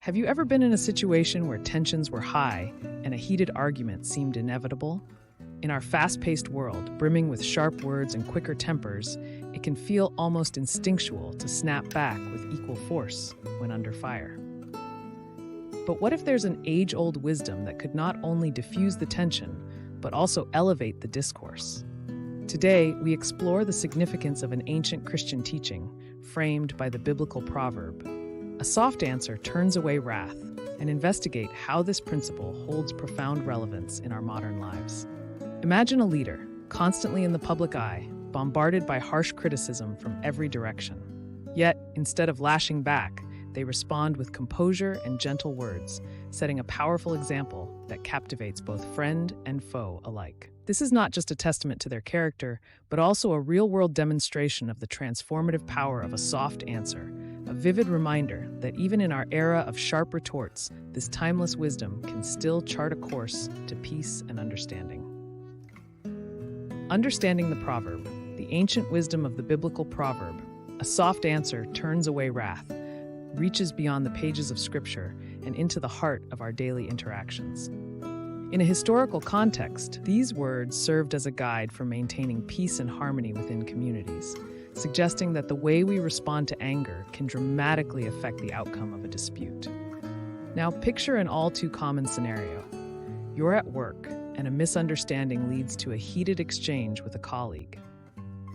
Have you ever been in a situation where tensions were high and a heated argument seemed inevitable? In our fast-paced world, brimming with sharp words and quicker tempers, it can feel almost instinctual to snap back with equal force when under fire. But what if there's an age-old wisdom that could not only diffuse the tension, but also elevate the discourse? Today, we explore the significance of an ancient Christian teaching framed by the biblical proverb, "A soft answer turns away wrath," and investigate how this principle holds profound relevance in our modern lives. Imagine a leader, constantly in the public eye, bombarded by harsh criticism from every direction. Yet, instead of lashing back, they respond with composure and gentle words, setting a powerful example that captivates both friend and foe alike. This is not just a testament to their character, but also a real-world demonstration of the transformative power of a soft answer, a vivid reminder that even in our era of sharp retorts, this timeless wisdom can still chart a course to peace and understanding. Understanding the proverb, the ancient wisdom of the biblical proverb, "A soft answer turns away wrath," reaches beyond the pages of Scripture and into the heart of our daily interactions. In a historical context, these words served as a guide for maintaining peace and harmony within communities, suggesting that the way we respond to anger can dramatically affect the outcome of a dispute. Now, picture an all-too-common scenario. You're at work, and a misunderstanding leads to a heated exchange with a colleague.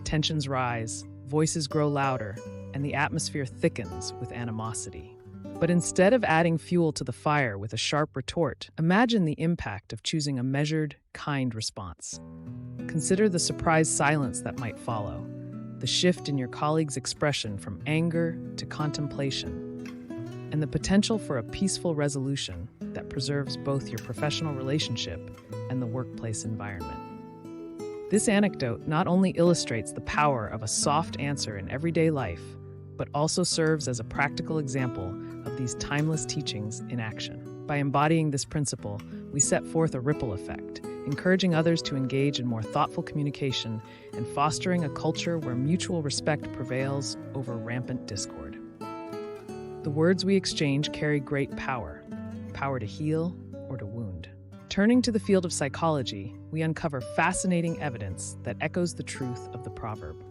Tensions rise, voices grow louder, and the atmosphere thickens with animosity. But instead of adding fuel to the fire with a sharp retort, imagine the impact of choosing a measured, kind response. Consider the surprised silence that might follow, the shift in your colleague's expression from anger to contemplation, and the potential for a peaceful resolution that preserves both your professional relationship and the workplace environment. This anecdote not only illustrates the power of a soft answer in everyday life, but also serves as a practical example of these timeless teachings in action. By embodying this principle, we set forth a ripple effect, encouraging others to engage in more thoughtful communication and fostering a culture where mutual respect prevails over rampant discord. The words we exchange carry great power to heal or to wound. Turning to the field of psychology, we uncover fascinating evidence that echoes the truth of the proverb.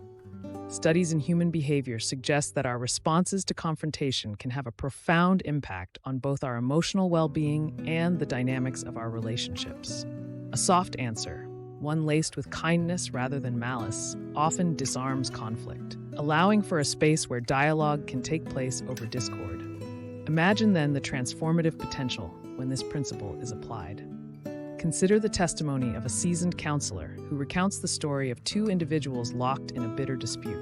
Studies in human behavior suggest that our responses to confrontation can have a profound impact on both our emotional well-being and the dynamics of our relationships. A soft answer, one laced with kindness rather than malice, often disarms conflict, allowing for a space where dialogue can take place over discord. Imagine then the transformative potential when this principle is applied. Consider the testimony of a seasoned counselor who recounts the story of two individuals locked in a bitter dispute.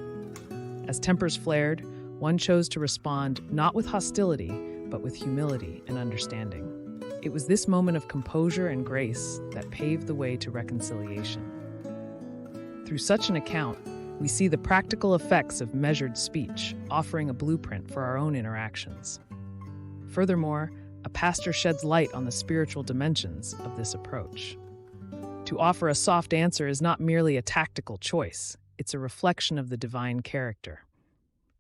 As tempers flared, one chose to respond not with hostility, but with humility and understanding. It was this moment of composure and grace that paved the way to reconciliation. Through such an account, we see the practical effects of measured speech, offering a blueprint for our own interactions. Furthermore, a pastor sheds light on the spiritual dimensions of this approach. To offer a soft answer is not merely a tactical choice, it's a reflection of the divine character.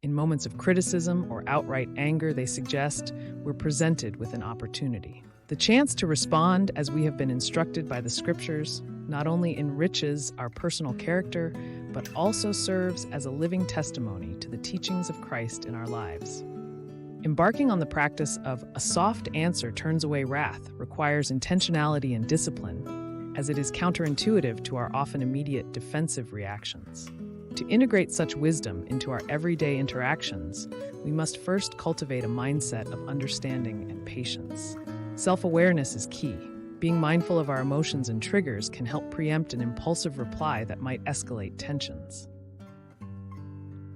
In moments of criticism or outright anger, they suggest, we're presented with an opportunity. The chance to respond as we have been instructed by the Scriptures not only enriches our personal character, but also serves as a living testimony to the teachings of Christ in our lives. Embarking on the practice of "a soft answer turns away wrath" requires intentionality and discipline, as it is counterintuitive to our often immediate defensive reactions. To integrate such wisdom into our everyday interactions, we must first cultivate a mindset of understanding and patience. Self-awareness is key. Being mindful of our emotions and triggers can help preempt an impulsive reply that might escalate tensions.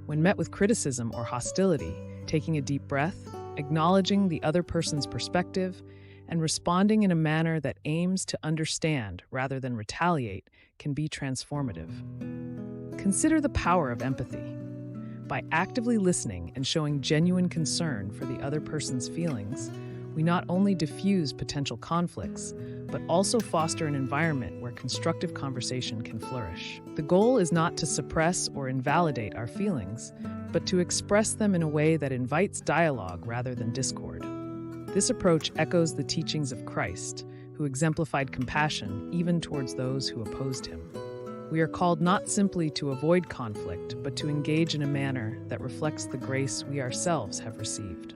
When met with criticism or hostility, taking a deep breath, acknowledging the other person's perspective, and responding in a manner that aims to understand rather than retaliate can be transformative. Consider the power of empathy. By actively listening and showing genuine concern for the other person's feelings, we not only diffuse potential conflicts, but also foster an environment where constructive conversation can flourish. The goal is not to suppress or invalidate our feelings, but to express them in a way that invites dialogue rather than discord. This approach echoes the teachings of Christ, who exemplified compassion even towards those who opposed him. We are called not simply to avoid conflict, but to engage in a manner that reflects the grace we ourselves have received.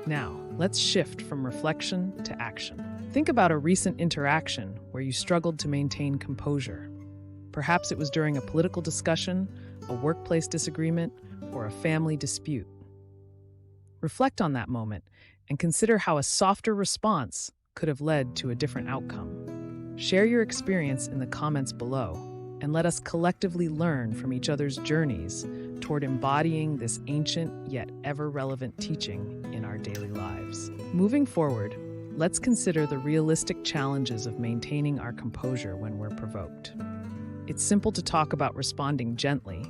Now, let's shift from reflection to action. Think about a recent interaction where you struggled to maintain composure. Perhaps it was during a political discussion, a workplace disagreement, or a family dispute. Reflect on that moment and consider how a softer response could have led to a different outcome. Share your experience in the comments below, and let us collectively learn from each other's journeys toward embodying this ancient yet ever-relevant teaching in our daily lives. Moving forward, let's consider the realistic challenges of maintaining our composure when we're provoked. It's simple to talk about responding gently,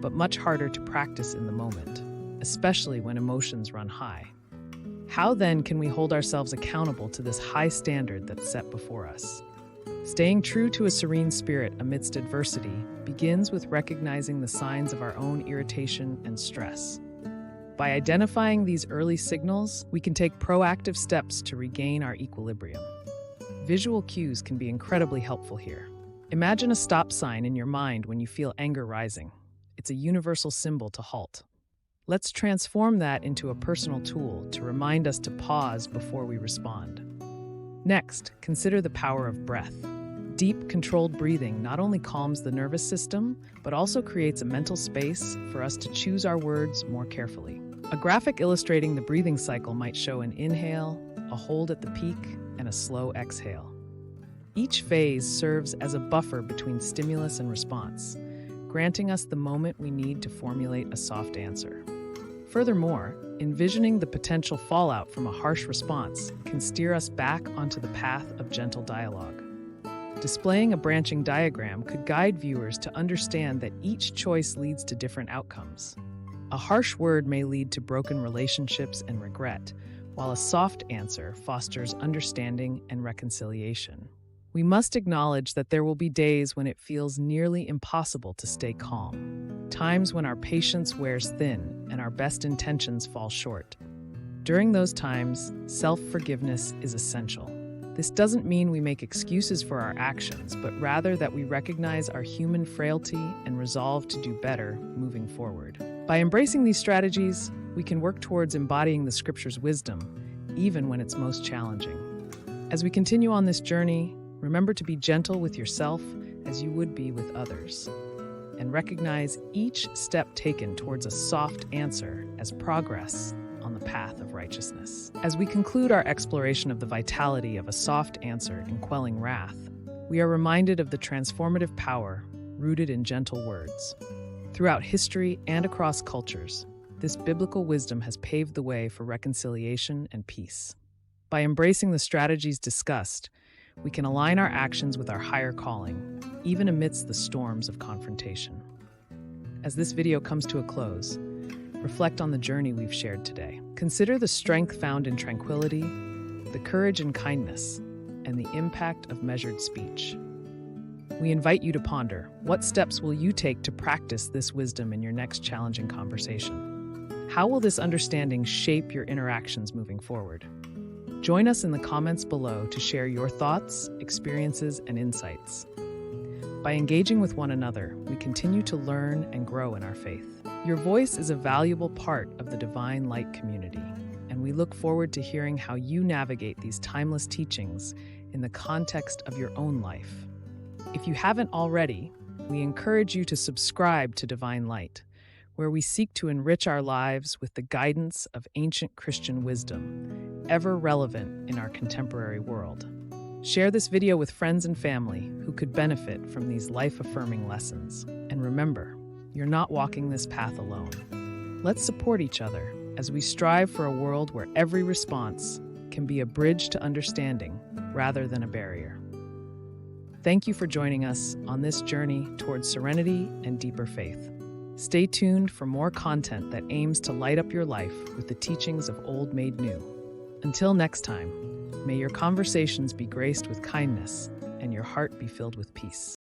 but much harder to practice in the moment, especially when emotions run high. How then can we hold ourselves accountable to this high standard that's set before us? Staying true to a serene spirit amidst adversity begins with recognizing the signs of our own irritation and stress. By identifying these early signals, we can take proactive steps to regain our equilibrium. Visual cues can be incredibly helpful here. Imagine a stop sign in your mind when you feel anger rising. It's a universal symbol to halt. Let's transform that into a personal tool to remind us to pause before we respond. Next, consider the power of breath. Deep, controlled breathing not only calms the nervous system, but also creates a mental space for us to choose our words more carefully. A graphic illustrating the breathing cycle might show an inhale, a hold at the peak, and a slow exhale. Each phase serves as a buffer between stimulus and response, granting us the moment we need to formulate a soft answer. Furthermore, envisioning the potential fallout from a harsh response can steer us back onto the path of gentle dialogue. Displaying a branching diagram could guide viewers to understand that each choice leads to different outcomes. A harsh word may lead to broken relationships and regret, while a soft answer fosters understanding and reconciliation. We must acknowledge that there will be days when it feels nearly impossible to stay calm, times when our patience wears thin and our best intentions fall short. During those times, self-forgiveness is essential. This doesn't mean we make excuses for our actions, but rather that we recognize our human frailty and resolve to do better moving forward. By embracing these strategies, we can work towards embodying the Scripture's wisdom, even when it's most challenging. As we continue on this journey, remember to be gentle with yourself as you would be with others, and recognize each step taken towards a soft answer as progress on the path of righteousness. As we conclude our exploration of the vitality of a soft answer in quelling wrath, we are reminded of the transformative power rooted in gentle words. Throughout history and across cultures, this biblical wisdom has paved the way for reconciliation and peace. By embracing the strategies discussed, we can align our actions with our higher calling, even amidst the storms of confrontation. As this video comes to a close, reflect on the journey we've shared today. Consider the strength found in tranquility, the courage in kindness, and the impact of measured speech. We invite you to ponder, what steps will you take to practice this wisdom in your next challenging conversation? How will this understanding shape your interactions moving forward? Join us in the comments below to share your thoughts, experiences, and insights. By engaging with one another, we continue to learn and grow in our faith. Your voice is a valuable part of the Divine Light community, and we look forward to hearing how you navigate these timeless teachings in the context of your own life. If you haven't already, we encourage you to subscribe to Divine Light, where we seek to enrich our lives with the guidance of ancient Christian wisdom, ever relevant in our contemporary world. Share this video with friends and family who could benefit from these life-affirming lessons. And remember, you're not walking this path alone. Let's support each other as we strive for a world where every response can be a bridge to understanding rather than a barrier. Thank you for joining us on this journey towards serenity and deeper faith. Stay tuned for more content that aims to light up your life with the teachings of old made new. Until next time, may your conversations be graced with kindness and your heart be filled with peace.